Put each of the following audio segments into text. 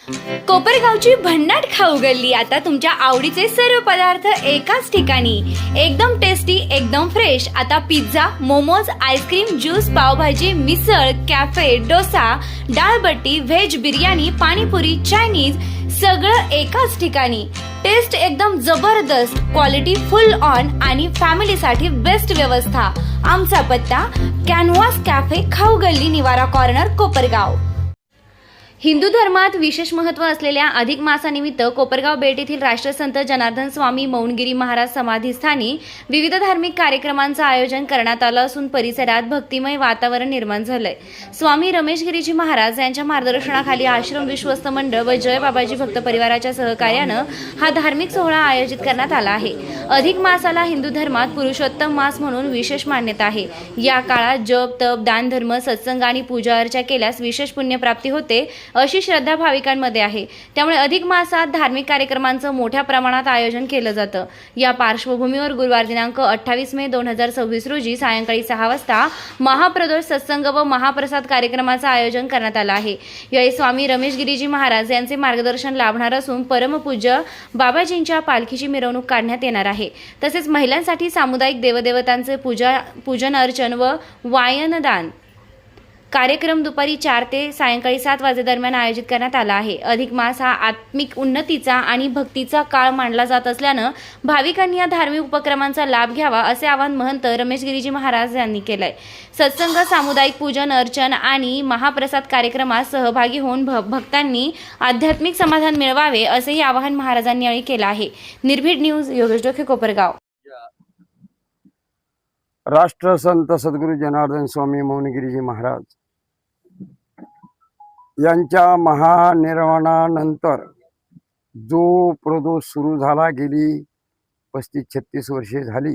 कोपरगावची भन्नाट खाऊ गल्ली आता तुमच्या आवडीचे सर्व पदार्थ एकाच ठिकाणी, एकदम टेस्टी, एकदम फ्रेश। आता pizza, momos, ice cream, juice, pav bhaji, misal, cafe, dosa, dal baati, veg biryani, panipuri, Chinese सगळं एकाच ठिकाणी। टेस्ट एकदम जबरदस्त, क्वालिटी फुल ऑन आणि फॅमिलीसाठी बेस्ट व्यवस्था। आमचा पत्ता कॅनव्हास कॅफे, खाऊ गल्ली, निवारा कॉर्नर, कोपरगाव। हिंदू धर्मात विशेष महत्त्व असलेल्या अधिक मासानिमित्त कोपरगाव बेट येथील राष्ट्रसंत जनार्दन स्वामी मौनगिरी महाराज समाधीस्थानी विविध धार्मिक कार्यक्रमांचं आयोजन करण्यात आलं असून परिसरात भक्तिमय वातावरण निर्माण झालंय। स्वामी रमेश गिरीजी महाराज यांच्या मार्गदर्शनाखाली आश्रम विश्वस्त मंडळ व जय बाबाजी भक्त परिवाराच्या सहकार्यानं हा धार्मिक सोहळा आयोजित करण्यात आला आहे। अधिक मासाला हिंदू धर्मात पुरुषोत्तम मास म्हणून विशेष मान्यता आहे। या काळात जप, तप, दान, धर्म, सत्संग आणि पूजा अर्चा केल्यास विशेष पुण्यप्राप्ती होते अशी श्रद्धा भाविकांमध्ये आहे। त्यामुळे अधिक मासात धार्मिक कार्यक्रमांचं मोठ्या प्रमाणात आयोजन केलं जातं। या पार्श्वभूमीवर गुरुवार दिनांक 28 मे 2026 रोजी सायंकाळी 6 वाजता महाप्रदोष सत्संग व महाप्रसाद कार्यक्रमाचं आयोजन करण्यात आलं आहे। यावेळी स्वामी रमेश गिरीजी महाराज यांचे मार्गदर्शन लाभणार असून परमपूज्य बाबाजींच्या पालखीची मिरवणूक काढण्यात येणार आहे। तसेच महिलांसाठी सामुदायिक देवदेवतांचे पूजन अर्चन व वायनदान कार्यक्रम दुपारी 4 ते सायंकाळी 7 वाजेदरम्यान आयोजित करण्यात आला आहे। अधिक मास हा आत्मिक उन्नतीचा आणि भक्तीचा काळ मानला जात असल्यानं भाविकांनी या धार्मिक उपक्रमांचा लाभ घ्यावा असे आवाहन महंत रमेश गिरीजी महाराज यांनी केलंय। सत्संग, सामुदायिक पूजन अर्चन आणि महाप्रसाद कार्यक्रमात सहभागी होऊन भक्तांनी आध्यात्मिक समाधान मिळवावे असेही आवाहन महाराजांनी यावेळी केलं आहे। निर्भीड न्यूज, योगेश डोके, कोपरगाव। राष्ट्रसंत सद्गुरू जनार्दन स्वामी मौनगिरीजी महाराज यांच्या महानिर्वाणानंतर जो प्रदोष सुरू झाला, गेली 35-36 वर्षे झाली,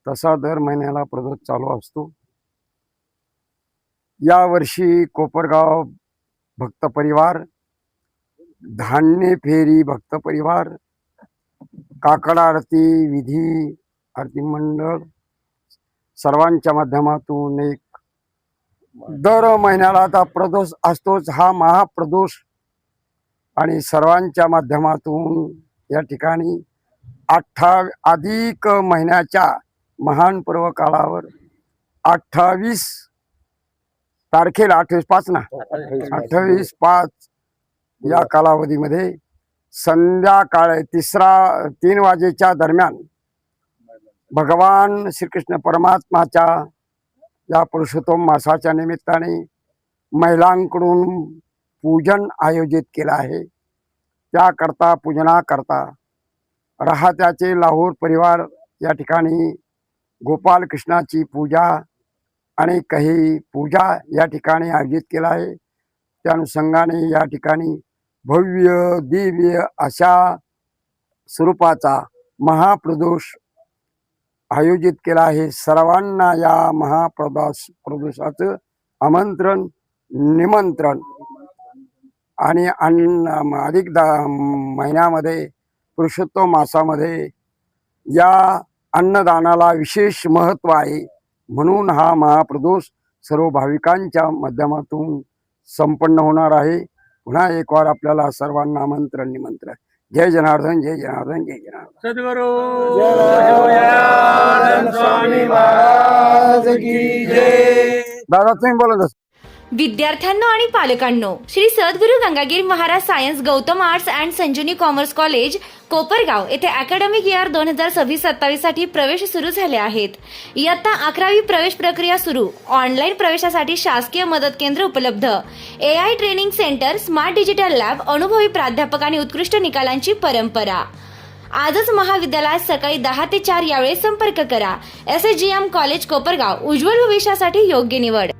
तसा दर महिन्याला प्रदोष चालू असतो। या वर्षी कोपरगाव भक्त परिवार, धान्य फेरी भक्त परिवार, काकड आरती, विधी आरती मंडळ सर्वांच्या माध्यमातून एक दर महिन्याला आता प्रदोष असतोच, हा महाप्रदोष, आणि सर्वांच्या माध्यमातून या ठिकाणी अधिक महिन्याच्या महान पर्व काळावर 28 तारखेला 28/5 ना 28/5 या कालावधीमध्ये संध्याकाळी 3 वाजेच्या दरम्यान भगवान श्रीकृष्ण परमात्माच्या या पुरुषोत्तम मासाच्या निमित्ताने महिलांकडून पूजन आयोजित केलं आहे। त्याकरता पूजनाकरता राहत्याचे लाहोर परिवार या ठिकाणी गोपाल कृष्णाची पूजा आणि काही पूजा या ठिकाणी आयोजित केला आहे। त्या अनुषंगाने या ठिकाणी भव्य दिव्य अशा स्वरूपाचा महाप्रदोष आयोजित केला आहे। सर्वांना या महाप्रदोषाचं आमंत्रण, निमंत्रण, आणि अधिक महिन्यामध्ये पुरुषोत्तम मासामध्ये या अन्नदानाला विशेष महत्त्व आहे। म्हणून हा महाप्रदोष सर्व भाविकांच्या माध्यमातून संपन्न होणार आहे। पुन्हा एक वार आपल्याला सर्वांना आमंत्रण, निमंत्रण। जय जनार्दन, जय जनार्दन, जय जनार्दन। सद्गुरु जनार्दन स्वामी महाराज की जय। दादा तुम्ही बोलत असता। विद्यार्थ्यांनो आणि पालकांनो, Shri Sadguru Gangagir Maharaj science Gautam arts and Sanjivani commerce college Kopargaon येथे अकॅडमिक इयर 2026-27 साठी प्रवेश सुरू झाले आहेत। इयत्ता 11वी प्रवेश प्रक्रिया सुरू। ऑनलाईन प्रवेशासाठी शासकीय मदत केंद्र उपलब्ध। AI training centre, smart digital lab, अनुभवी प्राध्यापक आणि उत्कृष्ट निकालांची परंपरा। आजच महाविद्यालयात सकाळी 10 ते 4 यावेळी संपर्क करा। SSGM कॉलेज कोपरगाव, उज्ज्वल भविष्यासाठी योग्य निवड।